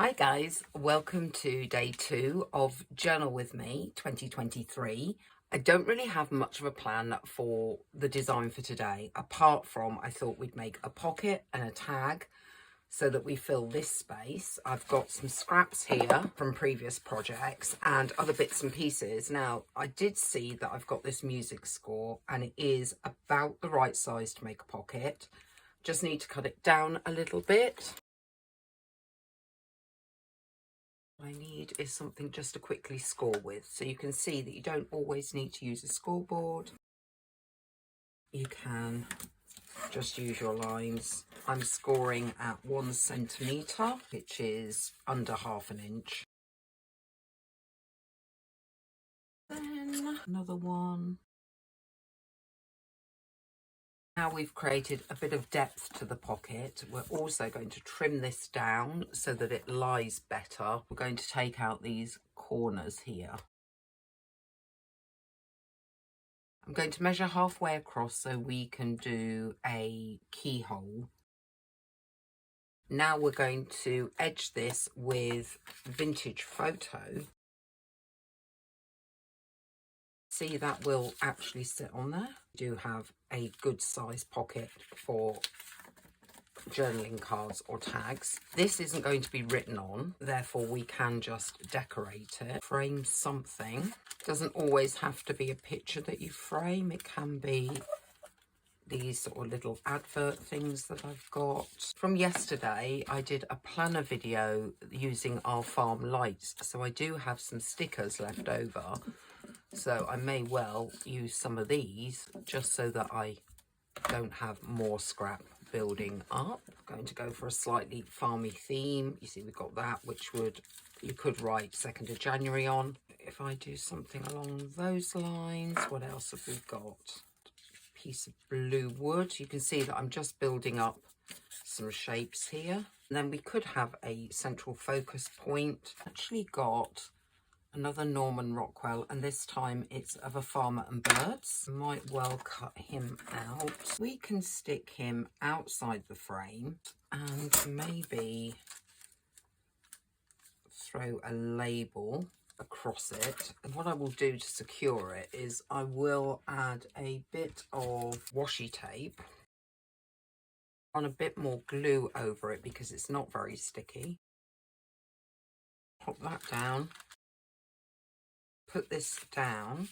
Hi guys, welcome to day 2 of Journal With Me 2023. I don't really have much of a plan for the design for today, apart from I thought we'd make a pocket and a tag so that we fill this space. I've got some scraps here from previous projects and other bits and pieces. Now, I did see that I've got this music score and it is about the right size to make a pocket. Just need to cut it down a little bit. I need is something just to quickly score with. So you can see that you don't always need to use a scoreboard. You can just use your lines. I'm scoring at 1 centimetre, which is under ½ an inch. Then another one. Now we've created a bit of depth to the pocket, we're also going to trim this down so that it lies better. We're going to take out these corners here. I'm going to measure halfway across so we can do a keyhole. Now we're going to edge this with vintage photo. See, that will actually sit on there. We do have a good size pocket for journaling cards or tags. This isn't going to be written on, therefore we can just decorate it. Frame something. Doesn't always have to be a picture that you frame. It can be these sort of little advert things that I've got. From yesterday, I did a planner video using our farm lights, so I do have some stickers left over. So I may well use some of these just so that I don't have more scrap building up. I'm going to go for a slightly farmy theme. You see we've got that, which you could write 2nd of January on. If I do something along those lines, what else have we got? Piece of blue wood. You can see that I'm just building up some shapes here. And then we could have a central focus point. Actually got another Norman Rockwell, and this time it's of a farmer and birds. Might well cut him out. We can stick him outside the frame and maybe throw a label across it. And what I will do to secure it is I will add a bit of washi tape on a bit more glue over it because it's not very sticky. Pop that down. Put this down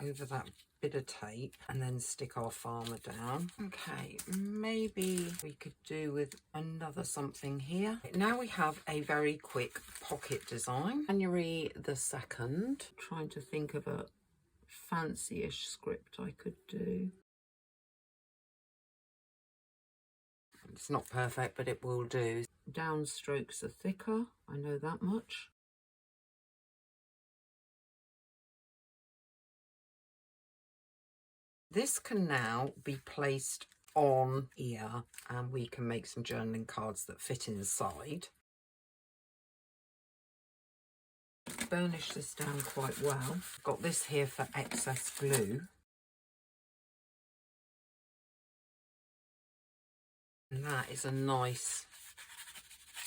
over that bit of tape and then stick our farmer down. Okay, maybe we could do with another something here. Now we have a very quick pocket design. January the 2nd. Trying to think of a fancy-ish script I could do. It's not perfect, but it will do. Downstrokes are thicker, I know that much. This can now be placed on here and we can make some journaling cards that fit inside. Burnish this down quite well. Got this here for excess glue. And that is a nice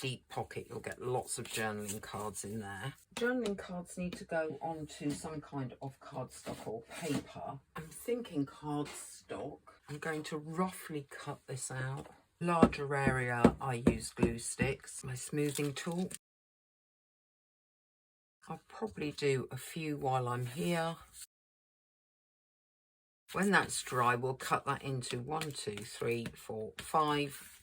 deep pocket. You'll get lots of journaling cards in there. Journaling cards need to go onto some kind of cardstock or paper. I'm thinking cardstock. I'm going to roughly cut this out. Larger area, I use glue sticks, my smoothing tool. I'll probably do a few while I'm here. When that's dry, we'll cut that into 1, 2, 3, 4, 5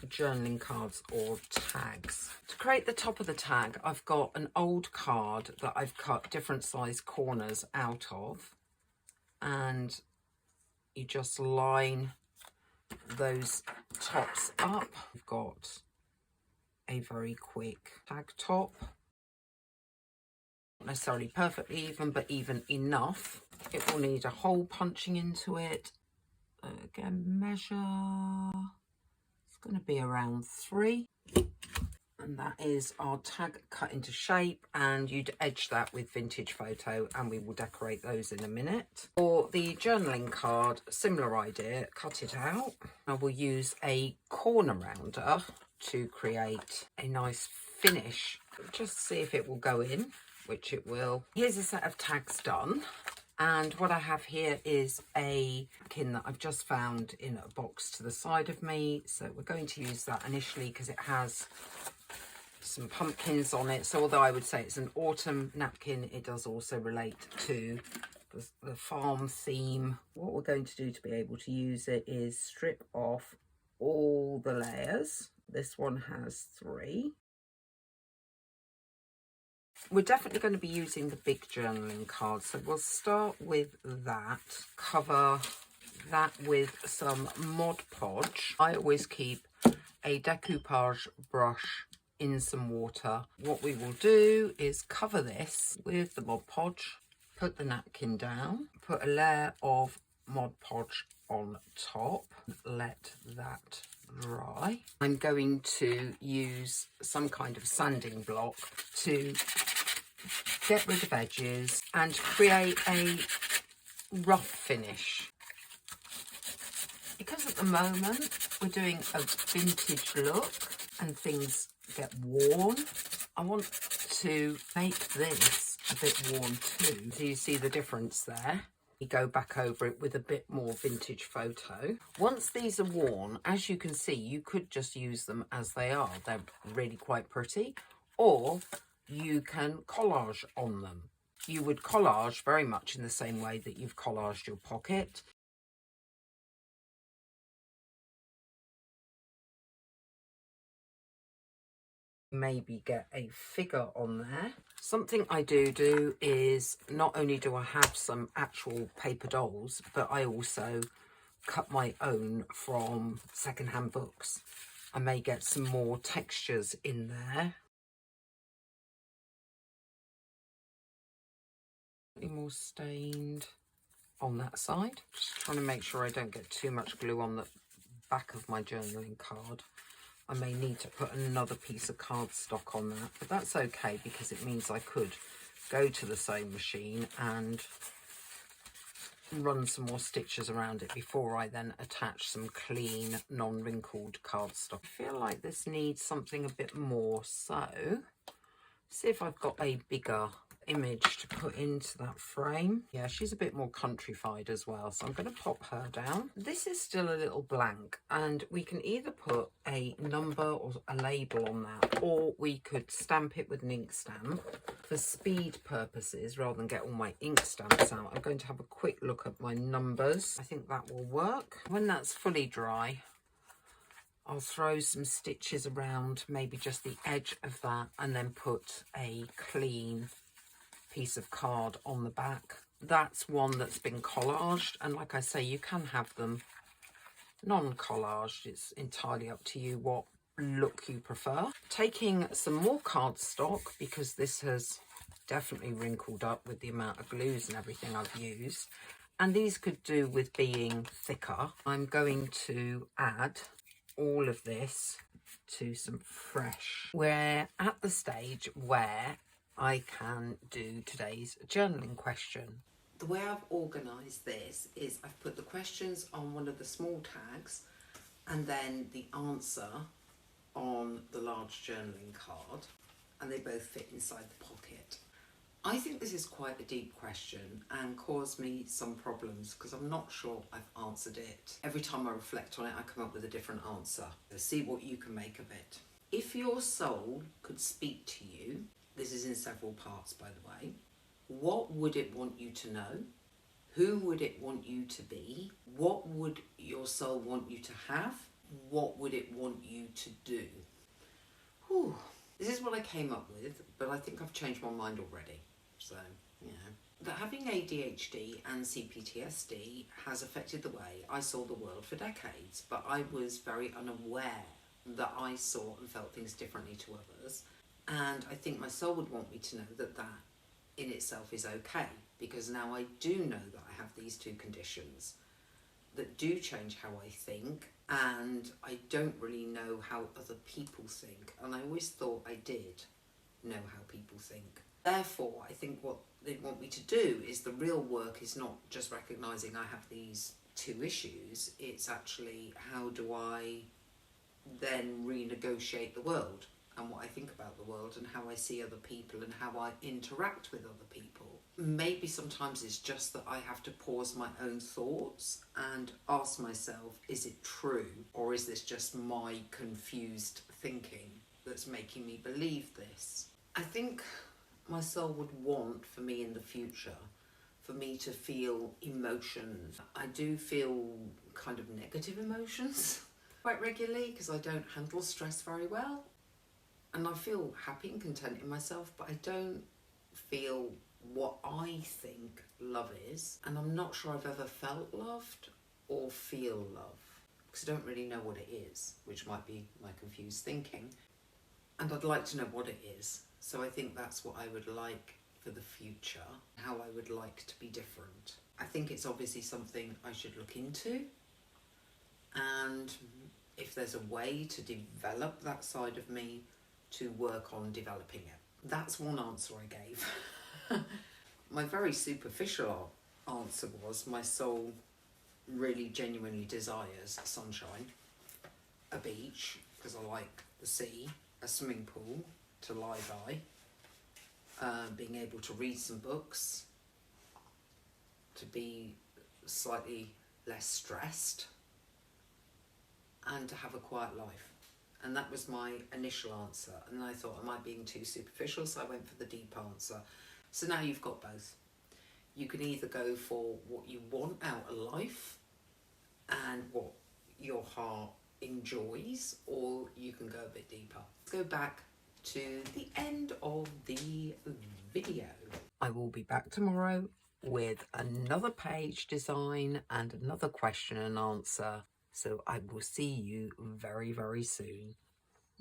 journaling cards or tags. To create the top of the tag, I've got an old card that I've cut different size corners out of, and you just line those tops up. We've got a very quick tag top. Not necessarily perfectly even, but even enough. It will need a hole punching into it. Again, measure. It's going to be around 3. And that is our tag cut into shape, and you'd edge that with vintage photo, and we will decorate those in a minute. For the journaling card, similar idea, cut it out. I will use a corner rounder to create a nice finish. Just see if it will go in, which it will. Here's a set of tags done. And what I have here is a napkin that I've just found in a box to the side of me. So we're going to use that initially because it has some pumpkins on it. So although I would say it's an autumn napkin, it does also relate to the farm theme. What we're going to do to be able to use it is strip off all the layers. This one has 3. We're definitely going to be using the big journaling cards, so we'll start with that. Cover that with some Mod Podge. I always keep a decoupage brush in some water. What we will do is cover this with the Mod Podge, put the napkin down, put a layer of Mod Podge on top, let that dry. I'm going to use some kind of sanding block to get rid of edges and create a rough finish. Because at the moment we're doing a vintage look and things get worn, I want to make this a bit worn too. Do you see the difference there? You go back over it with a bit more vintage photo. Once these are worn, as you can see, you could just use them as they are. They're really quite pretty. Or you can collage on them. You would collage very much in the same way that you've collaged your pocket. Maybe get a figure on there. Something I do is not only do I have some actual paper dolls, but I also cut my own from secondhand books. I may get some more textures in there. More stained on that side. Just trying to make sure I don't get too much glue on the back of my journaling card. I may need to put another piece of cardstock on that, but that's okay because it means I could go to the sewing machine and run some more stitches around it before I then attach some clean, non-wrinkled cardstock. I feel like this needs something a bit more, so see if I've got a bigger image to put into that frame. Yeah, she's a bit more countrified as well, so I'm going to pop her down. This is still a little blank, and we can either put a number or a label on that, or we could stamp it with an ink stamp. For speed purposes, rather than get all my ink stamps out, I'm going to have a quick look at my numbers. I think that will work. When that's fully dry, I'll throw some stitches around, maybe just the edge of that, and then put a clean piece of card on the back. That's one that's been collaged, and like I say, you can have them non-collaged. It's entirely up to you what look you prefer. Taking some more cardstock, because this has definitely wrinkled up with the amount of glues and everything I've used, and these could do with being thicker. I'm going to add all of this to some fresh. We're at the stage where I can do today's journaling question. The way I've organised this is I've put the questions on one of the small tags and then the answer on the large journaling card, and they both fit inside the pocket. I think this is quite a deep question and caused me some problems because I'm not sure I've answered it. Every time I reflect on it, I come up with a different answer. So see what you can make of it. If your soul could speak to you, this is in several parts by the way, what would it want you to know? Who would it want you to be? What would your soul want you to have? What would it want you to do? Whew. This is what I came up with, but I think I've changed my mind already. So, you know. That having ADHD and CPTSD has affected the way I saw the world for decades, but I was very unaware that I saw and felt things differently to others. And I think my soul would want me to know that that in itself is okay, because now I do know that I have these two conditions that do change how I think, and I don't really know how other people think, and I always thought I did know how people think. Therefore, I think what they want me to do is the real work is not just recognising I have these two issues, it's actually how do I then renegotiate the world and what I think about the world and how I see other people and how I interact with other people. Maybe sometimes it's just that I have to pause my own thoughts and ask myself, is it true, or is this just my confused thinking that's making me believe this? I think my soul would want for me in the future for me to feel emotions. I do feel kind of negative emotions quite regularly because I don't handle stress very well. And I feel happy and content in myself, but I don't feel what I think love is. And I'm not sure I've ever felt loved or feel love because I don't really know what it is, which might be my confused thinking. And I'd like to know what it is. So I think that's what I would like for the future, how I would like to be different. I think it's obviously something I should look into. And if there's a way to develop that side of me, to work on developing it. That's one answer I gave. My very superficial answer was my soul really genuinely desires sunshine, a beach, because I like the sea, a swimming pool to lie by, being able to read some books, to be slightly less stressed, and to have a quiet life. And that was my initial answer. And I thought, am I being too superficial? So I went for the deep answer. So now you've got both. You can either go for what you want out of life and what your heart enjoys, or you can go a bit deeper. Let's go back to the end of the video. I will be back tomorrow with another page design and another question and answer. So I will see you very, very soon.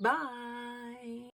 Bye.